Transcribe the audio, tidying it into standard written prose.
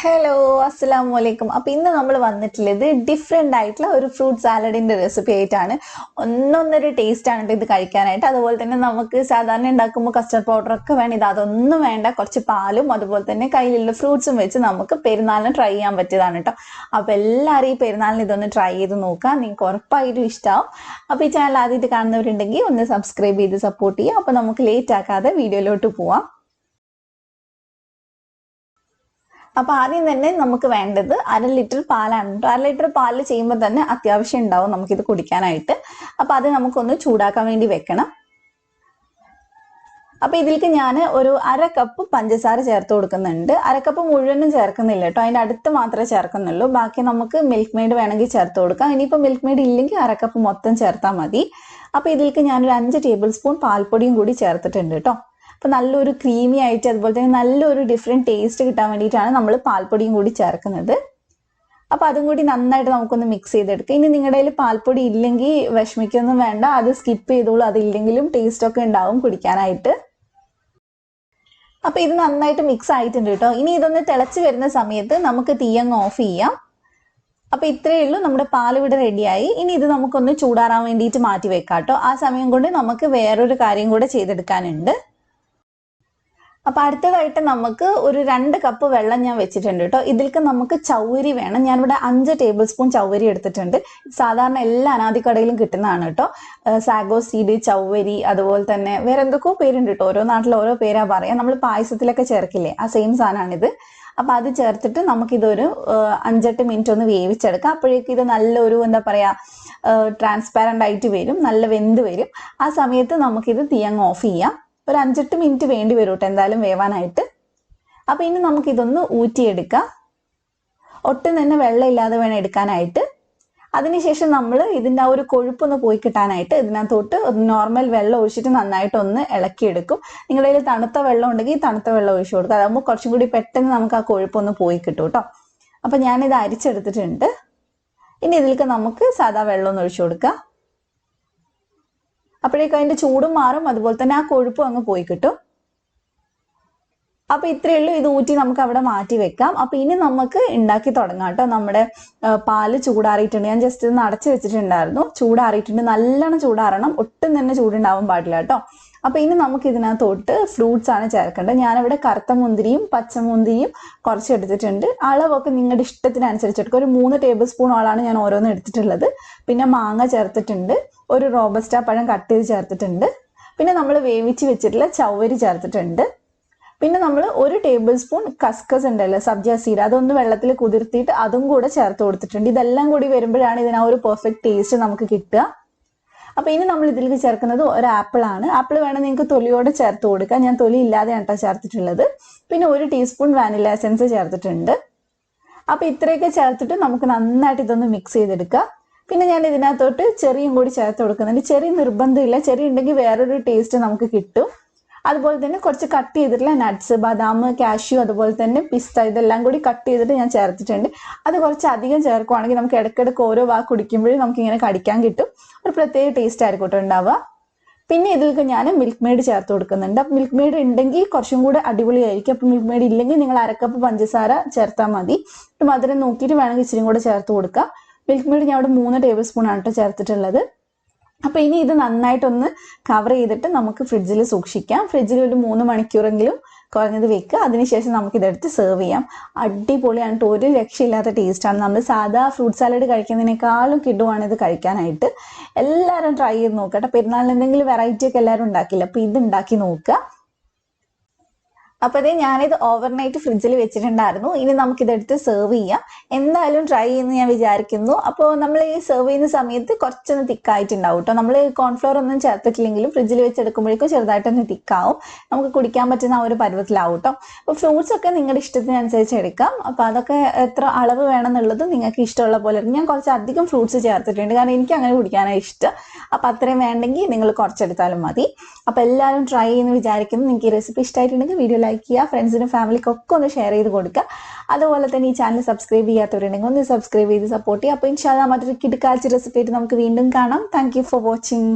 Hello അസ്സലാമു അലൈക്കും. അപ്പോൾ ഇന്ന് നമ്മൾ വന്നിട്ടുള്ളത് ഡിഫറെൻ്റ് ആയിട്ടുള്ള ഒരു ഫ്രൂട്ട് സാലഡിൻ്റെ റെസിപ്പി ആയിട്ടാണ്. ഒന്നൊന്നൊരു ടേസ്റ്റാണ് ഇത് കഴിക്കാനായിട്ട്. അതുപോലെ തന്നെ നമുക്ക് സാധാരണ ഉണ്ടാക്കുമ്പോൾ കസ്റ്റർഡ് പൗഡറൊക്കെ വേണം. ഇത് അതൊന്നും വേണ്ട, കുറച്ച് പാലും അതുപോലെ തന്നെ കയ്യിലുള്ള ഫ്രൂട്ട്സും വെച്ച് നമുക്ക് പെരുന്നാളിന് ട്രൈ ചെയ്യാൻ പറ്റിയതാണ് കേട്ടോ. അപ്പോൾ എല്ലാവരും ഈ പെരുന്നാളിന് ഇതൊന്ന് ട്രൈ ചെയ്ത് നോക്കുക, നിങ്ങൾക്ക് ഉറപ്പായിട്ടും ഇഷ്ടമാവും. അപ്പോൾ ഈ ചാനൽ ആദ്യമായിട്ട് കാണുന്നവരുണ്ടെങ്കിൽ ഒന്ന് സബ്സ്ക്രൈബ് ചെയ്ത് സപ്പോർട്ട് ചെയ്യുക. അപ്പോൾ നമുക്ക് ലേറ്റ് ആക്കാതെ വീഡിയോയിലോട്ട് പോവാം. അപ്പോൾ ആദ്യം തന്നെ നമുക്ക് വേണ്ടത് 1/2 ലിറ്റർ പാലാണ് കേട്ടോ. 1/2 ലിറ്റർ പാലിൽ ചെയ്യുമ്പോൾ തന്നെ അത്യാവശ്യം ഉണ്ടാവും നമുക്കിത് കുടിക്കാനായിട്ട്. അപ്പോൾ അത് നമുക്കൊന്ന് ചൂടാക്കാൻ വേണ്ടി വെക്കണം. അപ്പോൾ ഇതിലേക്ക് ഞാൻ ഒരു 1/2 കപ്പ് പഞ്ചസാര ചേർത്ത് കൊടുക്കുന്നുണ്ട്. 1/2 കപ്പ് മുഴുവനും ചേർക്കുന്നില്ല കേട്ടോ, അതിൻ്റെ അടുത്ത് മാത്രമേ ചേർക്കുന്നുള്ളൂ. ബാക്കി നമുക്ക് മിൽക്ക് മെയ്ഡ് വേണമെങ്കിൽ ചേർത്ത് കൊടുക്കാം. ഇനിയിപ്പോൾ മിൽക്ക് മെയ്ഡ് ഇല്ലെങ്കിൽ 1/2 കപ്പ് മൊത്തം ചേർത്താൽ മതി. അപ്പോൾ ഇതിലേക്ക് ഞാനൊരു 5 ടേബിൾ സ്പൂൺ പാൽപ്പൊടിയും കൂടി ചേർത്തിട്ടുണ്ട് കേട്ടോ. അപ്പോൾ നല്ലൊരു ക്രീമി ആയിട്ട് അതുപോലെ തന്നെ നല്ലൊരു ഡിഫറെൻറ്റ് ടേസ്റ്റ് കിട്ടാൻ വേണ്ടിയിട്ടാണ് നമ്മൾ പാൽപ്പൊടിയും കൂടി ചേർക്കുന്നത്. അപ്പോൾ അതും കൂടി നന്നായിട്ട് നമുക്കൊന്ന് മിക്സ് ചെയ്തെടുക്കാം. ഇനി നിങ്ങളുടെ കയ്യിൽ പാൽപ്പൊടി ഇല്ലെങ്കിൽ വിഷമിക്കൊന്നും വേണ്ട, അത് സ്കിപ്പ് ചെയ്തോളൂ. അതില്ലെങ്കിലും ടേസ്റ്റൊക്കെ ഉണ്ടാവും കുടിക്കാനായിട്ട്. അപ്പോൾ ഇത് നന്നായിട്ട് മിക്സ് ആയിട്ടുണ്ട് കേട്ടോ. ഇനി ഇതൊന്ന് തിളച്ച് വരുന്ന സമയത്ത് നമുക്ക് തീയങ്ങ് ഓഫ് ചെയ്യാം. അപ്പോൾ ഇത്രയേ ഉള്ളൂ, നമ്മുടെ പാൽ ഇവിടെ റെഡിയായി. ഇനി ഇത് നമുക്കൊന്ന് ചൂടാറാൻ വേണ്ടിയിട്ട് മാറ്റി വെക്കാം കേട്ടോ. ആ സമയം കൊണ്ട് നമുക്ക് വേറൊരു കാര്യം കൂടെ ചെയ്തെടുക്കാനുണ്ട്. അപ്പോൾ അടുത്തതായിട്ട് നമുക്ക് ഒരു 2 കപ്പ് വെള്ളം ഞാൻ വെച്ചിട്ടുണ്ട് കേട്ടോ. ഇതിലേക്ക് നമുക്ക് ചൗവരി വേണം. ഞാനിവിടെ 5 ടേബിൾ സ്പൂൺ ചൗവരി എടുത്തിട്ടുണ്ട്. സാധാരണ എല്ലാ അനാദിക്കടയിലും കിട്ടുന്നതാണ് കേട്ടോ. സാഗോ സീഡ്, ചൗവരി, അതുപോലെ തന്നെ വേറെ എന്തൊക്കെയോ പേരുണ്ട് കേട്ടോ. ഓരോ നാട്ടിൽ ഓരോ പേരാ പറയാം. നമ്മൾ പായസത്തിലൊക്കെ ചേർക്കില്ലേ, ആ സെയിം സാധനമാണിത്. അപ്പോൾ അത് ചേർത്തിട്ട് നമുക്കിതൊരു 5-8 മിനിറ്റ് ഒന്ന് വേവിച്ചെടുക്കാം. അപ്പോഴേക്കും ഇത് നല്ലൊരു എന്താ പറയുക ട്രാൻസ്പാരൻ്റ് ആയിട്ട് വരും, നല്ല വെന്ത് വരും. ആ സമയത്ത് നമുക്കിത് തീയങ്ങ് ഓഫ് ചെയ്യാം. ഒരു 5-8 മിനിറ്റ് വേണ്ടി വരും കേട്ടോ എന്തായാലും വേവാനായിട്ട്. അപ്പോൾ ഇനി നമുക്കിതൊന്ന് ഊറ്റിയെടുക്കാം. ഒട്ടും തന്നെ വെള്ളം ഇല്ലാതെ വേണം എടുക്കാനായിട്ട്. അതിനുശേഷം നമ്മൾ ഇതിൻ്റെ ആ ഒരു കൊഴുപ്പൊന്ന് പോയി കിട്ടാനായിട്ട് ഇതിനകത്തോട്ട് നോർമൽ വെള്ളം ഒഴിച്ചിട്ട് നന്നായിട്ടൊന്ന് ഇളക്കിയെടുക്കും. നിങ്ങളുടെ കയ്യിൽ തണുത്ത വെള്ളം ഉണ്ടെങ്കിൽ തണുത്ത വെള്ളം ഒഴിച്ചു കൊടുക്കുക. അതാകുമ്പോൾ കുറച്ചും കൂടി പെട്ടെന്ന് നമുക്ക് ആ കൊഴുപ്പൊന്ന് പോയി കിട്ടും കേട്ടോ. അപ്പോൾ ഞാനിത് അരിച്ചെടുത്തിട്ടുണ്ട്. ഇനി ഇതിലേക്ക് നമുക്ക് സാധാ വെള്ളം ഒന്ന് ഒഴിച്ചു കൊടുക്കാം. അപ്പോഴേക്കും അതിൻ്റെ ചൂടും മാറും, അതുപോലെ തന്നെ ആ കൊഴുപ്പും അങ്ങ് പോയി കിട്ടും. അപ്പോൾ ഇത്രയേ ഉള്ളൂ, ഇത് ഊറ്റി നമുക്ക് അവിടെ മാറ്റി വെക്കാം. അപ്പോൾ ഇനി നമുക്ക് ഉണ്ടാക്കി തുടങ്ങാം കേട്ടോ. നമ്മുടെ പാല് ചൂടാറിയിട്ടുണ്ട്. ഞാൻ ജസ്റ്റ് ഒന്ന് അടച്ചു വെച്ചിട്ടുണ്ടായിരുന്നു. ചൂടാറിയിട്ടുണ്ട്, നല്ലോണം ചൂടാറണം, ഒട്ടും തന്നെ ചൂടുണ്ടാവാൻ പാടില്ല കേട്ടോ. അപ്പോൾ ഇനി നമുക്ക് ഇതിനകത്തോട്ട് ഫ്രൂട്ട്സ് ആണ് ചേർക്കേണ്ടത്. ഞാനിവിടെ കറുത്ത മുന്തിരിയും പച്ചമുന്തിരിയും കുറച്ച് എടുത്തിട്ടുണ്ട്. അളവൊക്കെ നിങ്ങളുടെ ഇഷ്ടത്തിനനുസരിച്ച് എടുക്കുക. ഒരു 3 ടേബിൾ സ്പൂൺ ആളാണ് ഞാൻ ഓരോന്ന് എടുത്തിട്ടുള്ളത്. പിന്നെ മാങ്ങ ചേർത്തിട്ടുണ്ട്, ഒരു റോബസ്റ്റ പഴം കട്ട് ചെയ്ത് ചേർത്തിട്ടുണ്ട്. പിന്നെ നമ്മൾ വേവിച്ച് വെച്ചിട്ടുള്ള ചവ്വരി ചേർത്തിട്ടുണ്ട്. പിന്നെ നമ്മൾ 1 ടേബിൾ സ്പൂൺ കസ്കസ് ഉണ്ടല്ലോ, സബ്ജ സീഡ്, അതൊന്ന് വെള്ളത്തിൽ കുതിർത്തിയിട്ട് അതും കൂടെ ചേർത്ത് കൊടുത്തിട്ടുണ്ട്. ഇതെല്ലാം കൂടി വരുമ്പോഴാണ് ഇതിന് ആ ഒരു പെർഫെക്റ്റ് ടേസ്റ്റ് നമുക്ക് കിട്ടുക. അപ്പോൾ ഇനി നമ്മൾ ഇതിലേക്ക് ചേർക്കുന്നത് ഒരു ആപ്പിളാണ്. ആപ്പിൾ വേണം നിങ്ങൾക്ക് തൊലിയോടെ ചേർത്ത് കൊടുക്കുക. ഞാൻ തൊലി ഇല്ലാതെയാണ് കേട്ടോ ചേർത്തിട്ടുള്ളത്. പിന്നെ 1 ടീസ്പൂൺ വാനില എസൻസ് ചേർത്തിട്ടുണ്ട്. അപ്പോൾ ഇത്രയൊക്കെ ചേർത്തിട്ട് നമുക്ക് നന്നായിട്ട് ഇതൊന്ന് മിക്സ് ചെയ്തെടുക്കുക. പിന്നെ ഞാൻ ഇതിനകത്തോട്ട് ചെറിയും കൂടി ചേർത്ത് കൊടുക്കുന്നുണ്ട്. ചെറിയ നിർബന്ധമില്ല, ചെറിയ ഉണ്ടെങ്കിൽ വേറൊരു ടേസ്റ്റ് നമുക്ക് കിട്ടും. അതുപോലെ തന്നെ കുറച്ച് കട്ട് ചെയ്തിട്ടുള്ള നട്ട്സ്, ബദാം, കാഷ്യൂ, അതുപോലെ തന്നെ പിസ്ത, ഇതെല്ലാം കൂടി കട്ട് ചെയ്തിട്ട് ഞാൻ ചേർത്തിട്ടുണ്ട്. അത് കുറച്ച് അധികം ചേർക്കുവാണെങ്കിൽ നമുക്ക് ഇടയ്ക്കിടയ്ക്ക് ഓരോ വാക്ക് കുടിക്കുമ്പോഴും നമുക്ക് ഇങ്ങനെ കടിക്കാൻ കിട്ടും. ഒരു പ്രത്യേക ടേസ്റ്റ് ആയിരിക്കും കേട്ടോ ഉണ്ടാവുക. പിന്നെ ഇതിലേക്ക് ഞാൻ മിൽക്ക് മെയ്ഡ് ചേർത്ത് കൊടുക്കുന്നുണ്ട്. അപ്പം മിൽക്ക് മെയ്ഡ് ഉണ്ടെങ്കിൽ കുറച്ചും കൂടെ അടിപൊളിയായിരിക്കും. അപ്പം മിൽക്ക് മെയ്ഡ് ഇല്ലെങ്കിൽ നിങ്ങൾ 1/2 കപ്പ് പഞ്ചസാര ചേർത്താൽ മതി. മധുരം നോക്കിയിട്ട് വേണമെങ്കിൽ ഇച്ചിരി കൂടെ ചേർത്ത് കൊടുക്കുക. മിൽക്ക് മെയ്ഡ് ഞാൻ അവിടെ 3 ടേബിൾ സ്പൂൺ ആണ് കേട്ടോ ചേർത്തിട്ടുള്ളത്. അപ്പോൾ ഇനി ഇത് നന്നായിട്ടൊന്ന് കവർ ചെയ്തിട്ട് നമുക്ക് ഫ്രിഡ്ജിൽ സൂക്ഷിക്കാം. ഫ്രിഡ്ജിൽ ഒരു 3 മണിക്കൂറെങ്കിലും കുറഞ്ഞത് വെക്കുക. അതിനുശേഷം നമുക്കിതെടുത്ത് സെർവ് ചെയ്യാം. അടിപൊളിയാണ്, ഒരു രക്ഷയില്ലാത്ത ടേസ്റ്റാണ്. നമ്മൾ സാധാ ഫ്രൂട്ട് സാലഡ് കഴിക്കുന്നതിനേക്കാളും കിടുവാണ് ഇത് കഴിക്കാനായിട്ട്. എല്ലാവരും ട്രൈ ചെയ്ത് നോക്കട്ടെ. പെരുന്നാളിന് എന്തെങ്കിലും വെറൈറ്റി ഒക്കെ എല്ലാവരും ഉണ്ടാക്കില്ല, അപ്പോൾ ഇത് ഉണ്ടാക്കി നോക്കുക. അപ്പോൾ അതേ ഞാനിത് ഓവർനൈറ്റ് ഫ്രിഡ്ജിൽ വെച്ചിട്ടുണ്ടായിരുന്നു. ഇനി നമുക്കിതെടുത്ത് സെർവ് ചെയ്യാം. എന്തായാലും ട്രൈ ചെയ്യുമെന്ന് ഞാൻ വിചാരിക്കുന്നു. അപ്പോൾ നമ്മൾ ഈ സെർവ് ചെയ്യുന്ന സമയത്ത് കുറച്ചൊന്ന് തിക്കായിട്ടുണ്ടാവും കേട്ടോ. നമ്മൾ കോൺഫ്ലോർ ഒന്നും ചേർത്തിട്ടില്ലെങ്കിലും ഫ്രിഡ്ജിൽ വെച്ചെടുക്കുമ്പോഴേക്കും ചെറുതായിട്ടൊന്ന് തിക്കാവും. നമുക്ക് കുടിക്കാൻ പറ്റുന്ന ആ ഒരു പരുവത്തിലാവും കേട്ടോ. അപ്പോൾ ഫ്രൂട്ട്സ് ഒക്കെ നിങ്ങളുടെ ഇഷ്ടത്തിനനുസരിച്ച് എടുക്കാം. അപ്പോൾ അതൊക്കെ എത്ര അളവ് വേണമെന്നുള്ളത് നിങ്ങൾക്ക് ഇഷ്ടമുള്ള പോലെ എടുക്കും. ഞാൻ കുറച്ച് അധികം ഫ്രൂട്ട്സ് ചേർത്തിട്ടുണ്ട്, കാരണം എനിക്ക് അങ്ങനെ കുടിക്കാനാണ് ഇഷ്ടം. അപ്പോൾ അത്രയും വേണ്ടെങ്കിൽ നിങ്ങൾ കുറച്ചെടുത്താലും മതി. അപ്പോൾ എല്ലാവരും ട്രൈ ചെയ്യുമെന്ന് വിചാരിക്കുന്നു. നിങ്ങൾക്ക് ഈ റെസിപ്പി ഇഷ്ടമായിട്ടുണ്ടെങ്കിൽ വീഡിയോ ലൈക്ക് ചെയ്യുക, ഫ്രണ്ട്സിനും ഫാമിലിക്കൊക്കെ ഒന്ന് ഷെയർ ചെയ്ത് കൊടുക്കുക. അതുപോലെ തന്നെ ഈ ചാനൽ സബ്സ്ക്രൈബ് ചെയ്യാത്തവരുണ്ടെങ്കിൽ ഒന്ന് സബ്സ്ക്രൈബ് ചെയ്ത് സപ്പോർട്ട് ചെയ്യുക. അപ്പോൾ ഇൻഷാല്ലാ മറ്റൊരു കിടക്കാഴ്ച റെസിപ്പി ആയിട്ട് നമുക്ക് വീണ്ടും കാണാം. Thank you for watching.